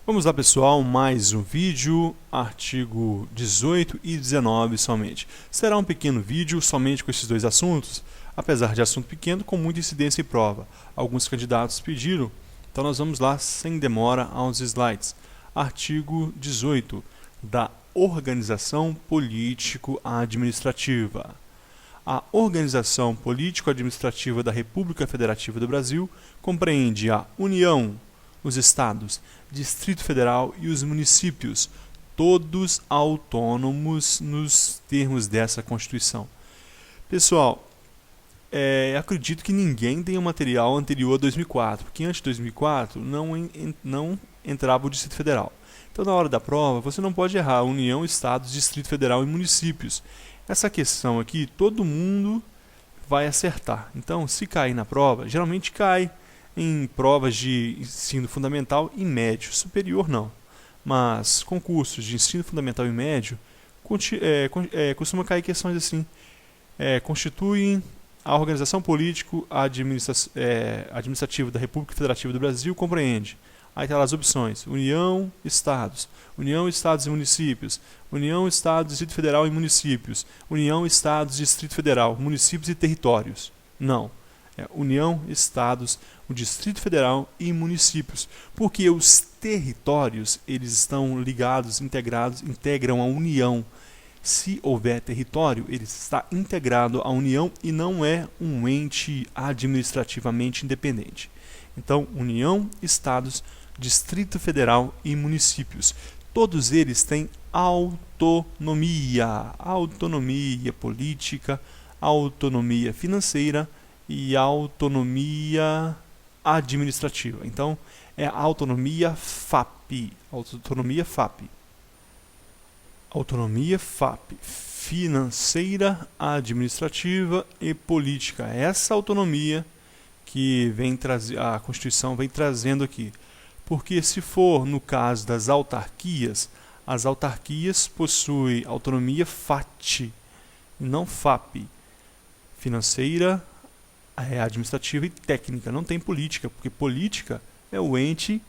Vamos lá, pessoal, mais um vídeo, artigo 18 e 19 somente. Será um pequeno vídeo somente com esses dois assuntos, apesar de assunto pequeno, com muita incidência em prova. Alguns candidatos pediram, então nós vamos lá sem demora aos slides. Artigo 18, da organização político-administrativa. A organização político-administrativa da República Federativa do Brasil compreende a União, os estados, Distrito Federal e os municípios, todos autônomos nos termos dessa Constituição. Pessoal, acredito que ninguém tem um material anterior a 2004, porque antes de 2004 não entrava o Distrito Federal. Então, na hora da prova, você não pode errar União, Estados, Distrito Federal e municípios. Essa questão aqui, todo mundo vai acertar. Então, se cair na prova, geralmente cai em provas de ensino fundamental e médio, superior não. Mas concursos de ensino fundamental e médio costuma cair questões assim. Constituem a organização político-administrativa da República Federativa do Brasil compreende. Aí está lá as opções: União, Estados e municípios, União, Estados, Distrito Federal e municípios, União, Estados, Distrito Federal, municípios e territórios. Não. União, Estados, o Distrito Federal e municípios, porque os territórios eles estão ligados, integram a União. Se houver território, ele está integrado à União e não é um ente administrativamente independente. Então, União, Estados, Distrito Federal e municípios. Todos eles têm autonomia política, autonomia financeira e autonomia administrativa. Então, é a autonomia FAP. Autonomia FAP, financeira, administrativa e política. Essa autonomia que a Constituição vem trazendo aqui. Porque se for no caso das autarquias, as autarquias possuem autonomia FAT, não FAP. Financeira, administrativa e técnica. Não tem política, porque política é o ente,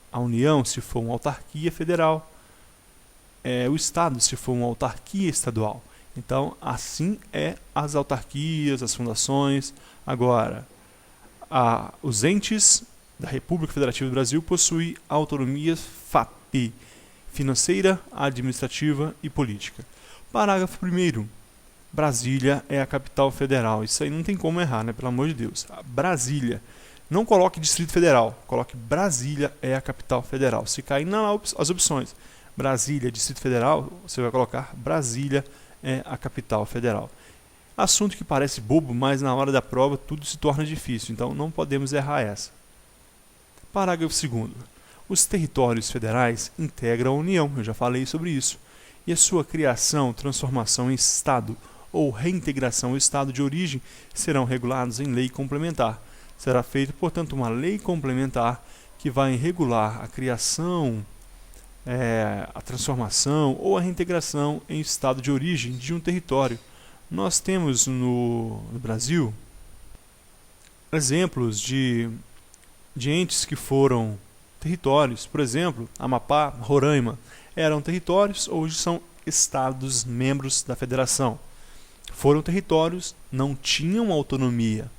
a União, se for uma autarquia federal, o Estado, se for uma autarquia estadual. Então, assim as autarquias, as fundações. Agora, os entes da República Federativa do Brasil possuem autonomia FAP, financeira, administrativa e política. Parágrafo 1º. Brasília é a capital federal. Isso aí não tem como errar, né? Pelo amor de Deus. Brasília. Não coloque Distrito Federal. Coloque Brasília é a capital federal. Se cair as opções Brasília, Distrito Federal, você vai colocar Brasília é a capital federal. Assunto que parece bobo, mas na hora da prova tudo se torna difícil. Então não podemos errar essa. Parágrafo 2º. Os territórios federais integram a União. Eu já falei sobre isso. E a sua criação, transformação em Estado ou reintegração ao estado de origem serão regulados em lei complementar. Será feita, portanto, uma lei complementar que vai regular a criação, a transformação ou a reintegração em estado de origem de um território. Nós temos no Brasil exemplos de entes que foram territórios. Por exemplo, Amapá, Roraima eram territórios, hoje são estados membros da federação. Foram territórios, não tinham autonomia.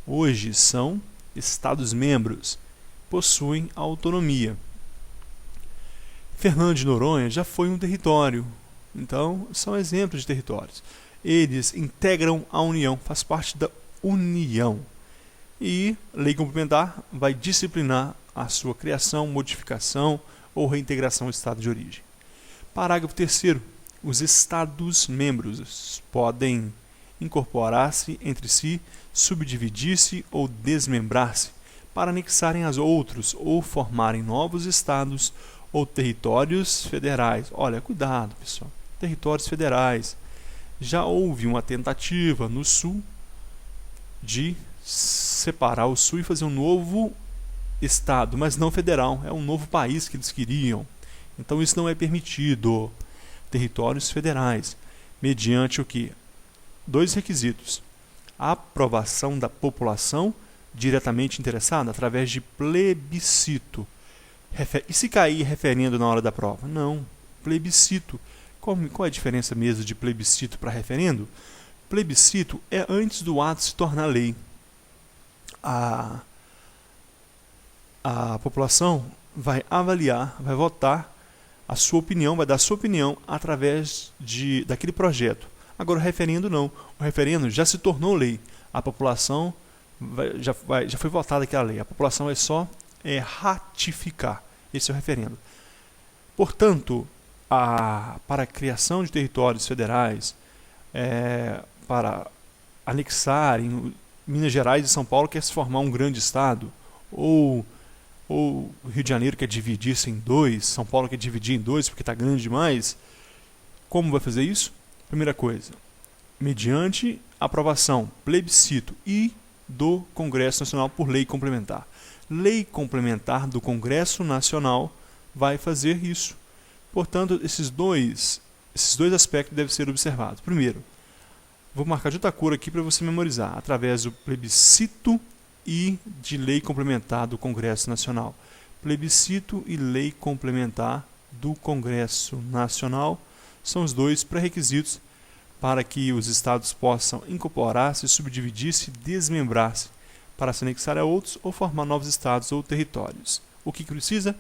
Hoje são estados membros, possuem autonomia. Fernando de Noronha já foi um território. Então, são exemplos de territórios. Eles integram a União, faz parte da União. E lei complementar vai disciplinar a sua criação, modificação ou reintegração ao estado de origem. Parágrafo 3º. Os Estados-membros podem incorporar-se entre si, subdividir-se ou desmembrar-se, para anexarem as outros ou formarem novos estados ou territórios federais. Olha, cuidado, pessoal. Territórios federais. Já houve uma tentativa no Sul de separar o Sul e fazer um novo estado, mas não federal. É um novo país que eles queriam. Então isso não é permitido. Territórios federais, mediante o que? 2 requisitos: a aprovação da população diretamente interessada através de plebiscito. E se cair referendo na hora da prova? Não. Plebiscito. Qual é a diferença mesmo de plebiscito para referendo? Plebiscito é antes do ato se tornar lei. A população vai avaliar, vai votar a sua opinião, vai dar a sua opinião através daquele projeto. Agora o referendo não. O referendo já se tornou lei. A população já foi votada aquela lei. A população vai só ratificar. Esse é o referendo. Portanto, para a criação de territórios federais, para anexar em Minas Gerais e São Paulo quer se formar um grande estado, ou o Rio de Janeiro quer dividir-se em dois, São Paulo quer dividir em dois porque está grande demais. Como vai fazer isso? Primeira coisa, mediante aprovação, plebiscito e do Congresso Nacional por lei complementar. Lei complementar do Congresso Nacional vai fazer isso. Portanto, esses dois aspectos devem ser observados. Primeiro, vou marcar de outra cor aqui para você memorizar, através do plebiscito e de lei complementar do Congresso Nacional. Plebiscito e lei complementar do Congresso Nacional são os dois pré-requisitos para que os estados possam incorporar-se, subdividir-se, desmembrar-se para se anexar a outros ou formar novos estados ou territórios. O que precisa?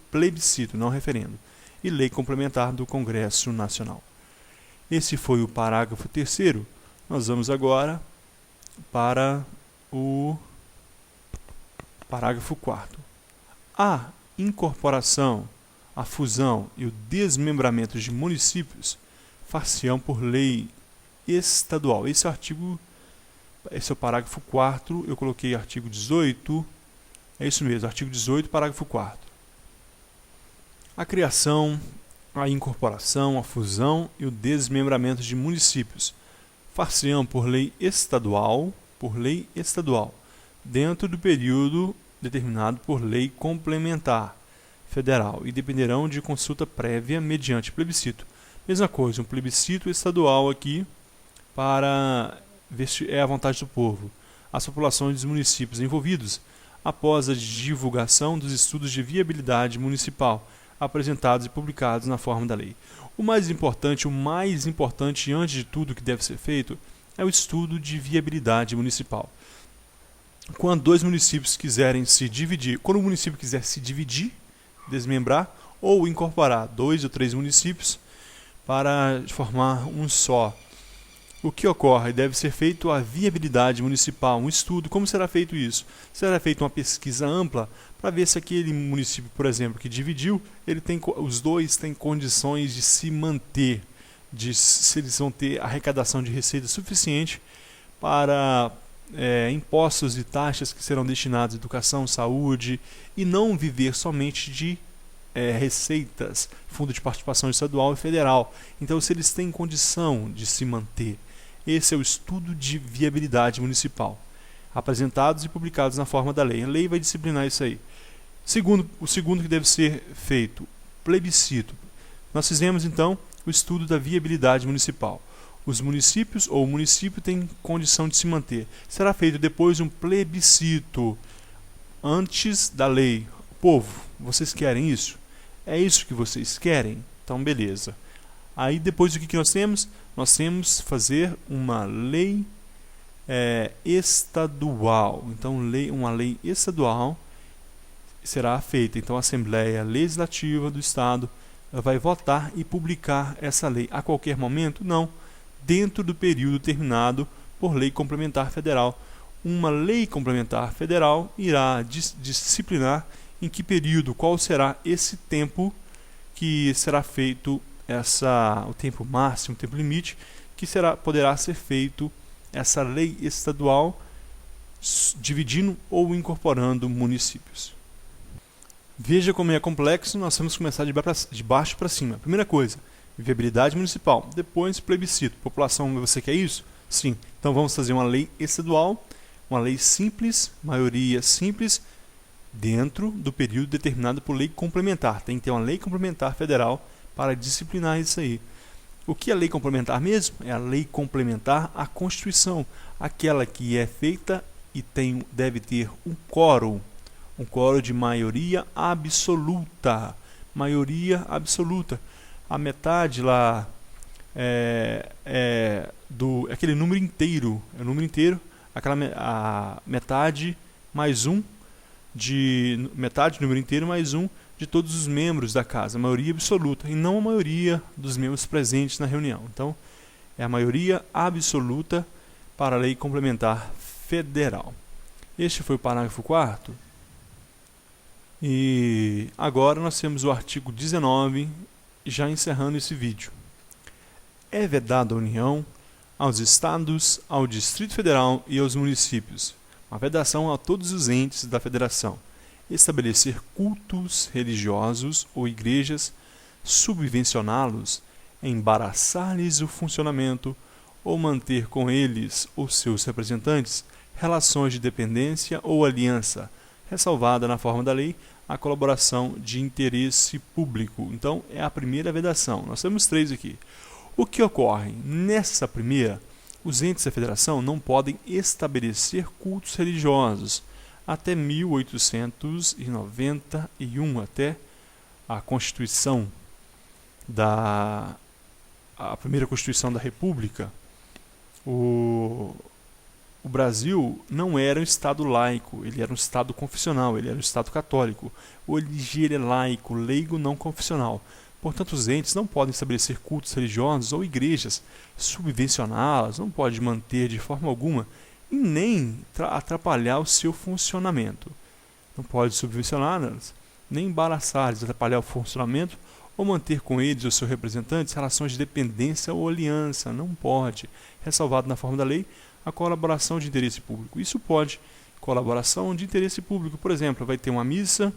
Plebiscito, não referendo, e lei complementar do Congresso Nacional. Esse foi o parágrafo 3º. Nós vamos agora para o parágrafo 4º. A incorporação, a fusão e o desmembramento de municípios far-se-ão por lei estadual. Esse é o parágrafo 4º, eu coloquei artigo 18, é isso mesmo, artigo 18, parágrafo 4º. A criação, a incorporação, a fusão e o desmembramento de municípios far-se-ão por lei estadual, dentro do período determinado por lei complementar federal e dependerão de consulta prévia mediante plebiscito. Mesma coisa, um plebiscito estadual aqui para ver se é a vontade do povo. As populações dos municípios envolvidos, após a divulgação dos estudos de viabilidade municipal apresentados e publicados na forma da lei. O mais importante antes de tudo que deve ser feito é o estudo de viabilidade municipal. Quando dois municípios quiserem se dividir, quando o município quiser se dividir, desmembrar ou incorporar 2 ou 3 municípios para formar um só, o que ocorre? Deve ser feito a viabilidade municipal, um estudo. Como será feito isso? Será feita uma pesquisa ampla para ver se aquele município, por exemplo, que dividiu, os dois têm condições de se manter, se eles vão ter arrecadação de receita suficiente para impostos e taxas que serão destinados à educação, saúde, e não viver somente de receitas, fundo de participação estadual e federal. Então, se eles têm condição de se manter. Esse é o estudo de viabilidade municipal, apresentados e publicados na forma da lei. A lei vai disciplinar isso aí. O segundo que deve ser feito, plebiscito. Nós fizemos, então, o estudo da viabilidade municipal. Os municípios ou o município tem condição de se manter. Será feito depois um plebiscito antes da lei. Povo, vocês querem isso? É isso que vocês querem? Então, beleza. Aí, depois, o que nós temos? Nós temos fazer uma lei estadual. Então, uma lei estadual será feita. Então, a Assembleia Legislativa do Estado vai votar e publicar essa lei. A qualquer momento? Não. Dentro do período terminado por lei complementar federal. Uma lei complementar federal irá disciplinar em que período, qual será esse tempo que será feito o tempo máximo, o tempo limite, que poderá ser feito essa lei estadual, dividindo ou incorporando municípios. Veja como é complexo, nós vamos começar de baixo para cima. Primeira coisa, viabilidade municipal, depois plebiscito. População, você quer isso? Sim. Então vamos fazer uma lei estadual, uma lei simples, maioria simples, dentro do período determinado por lei complementar. Tem que ter uma lei complementar federal para disciplinar isso aí. O que é lei complementar mesmo? É a lei complementar à Constituição, aquela que é feita e deve ter um quórum. um quórum de maioria absoluta. Maioria absoluta. A metade lá aquele número inteiro. É o número inteiro, a metade mais um metade do número inteiro mais um de todos os membros da casa, a maioria absoluta, e não a maioria dos membros presentes na reunião. Então, é a maioria absoluta para a lei complementar federal. Este foi o parágrafo 4º. E agora nós temos o artigo 19, já encerrando esse vídeo. É vedado à União, aos Estados, ao Distrito Federal e aos municípios, uma vedação a todos os entes da Federação, estabelecer cultos religiosos ou igrejas, subvencioná-los, embaraçar-lhes o funcionamento ou manter com eles ou seus representantes relações de dependência ou aliança, ressalvada na forma da lei a colaboração de interesse público. Então, é a primeira vedação. Nós temos 3 aqui. O que ocorre? Nessa primeira, os entes da federação não podem estabelecer cultos religiosos até 1891, até a Constituição a primeira Constituição da República. O Brasil não era um Estado laico, ele era um Estado confessional, ele era um Estado católico. Hoje ele é laico, leigo não confessional. Portanto, os entes não podem estabelecer cultos religiosos ou igrejas, subvencioná-las, não pode manter de forma alguma e nem atrapalhar o seu funcionamento. Não pode subvencioná-las, nem embaraçar-lhes, atrapalhar o funcionamento ou manter com eles ou seus representantes relações de dependência ou aliança. Não pode. Ressalvado na forma da lei a colaboração de interesse público. Isso pode. Colaboração de interesse público, por exemplo, vai ter uma missa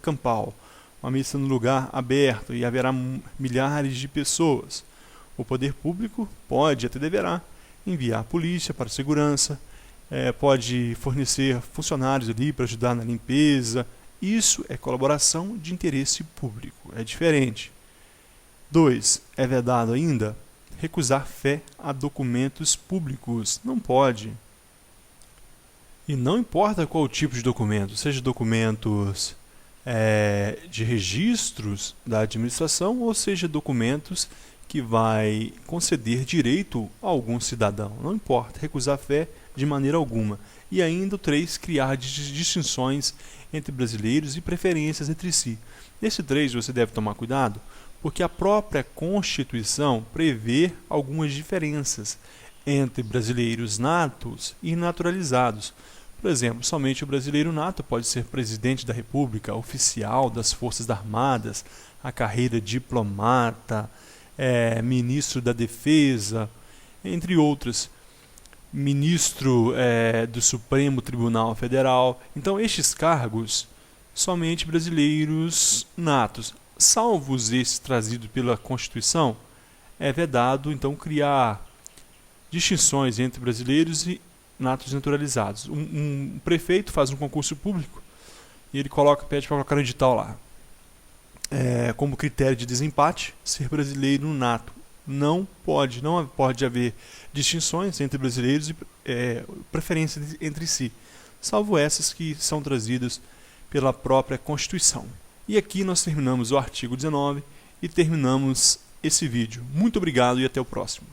campal, uma missa no lugar aberto e haverá milhares de pessoas. O poder público pode, até deverá, enviar a polícia para a segurança, pode fornecer funcionários ali para ajudar na limpeza. Isso é colaboração de interesse público, é diferente. 2. É vedado ainda recusar fé a documentos públicos. Não pode. E não importa qual tipo de documento, seja documentos de registros da administração ou seja documentos que vai conceder direito a algum cidadão. Não importa, recusar fé de maneira alguma. E ainda o 3, criar distinções entre brasileiros e preferências entre si. Nesse 3 você deve tomar cuidado, porque a própria Constituição prevê algumas diferenças entre brasileiros natos e naturalizados. Por exemplo, somente o brasileiro nato pode ser presidente da República, oficial das Forças Armadas, a carreira diplomata, ministro da Defesa, entre outras, ministro do Supremo Tribunal Federal. Então, estes cargos, somente brasileiros natos, salvos esses trazidos pela Constituição, é vedado, então, criar distinções entre brasileiros e natos naturalizados. Um prefeito faz um concurso público e ele pede para colocar no edital lá, como critério de desempate, ser brasileiro nato. Não pode haver distinções entre brasileiros e preferências entre si, salvo essas que são trazidas pela própria Constituição. E aqui nós terminamos o artigo 19 e terminamos esse vídeo. Muito obrigado e até o próximo.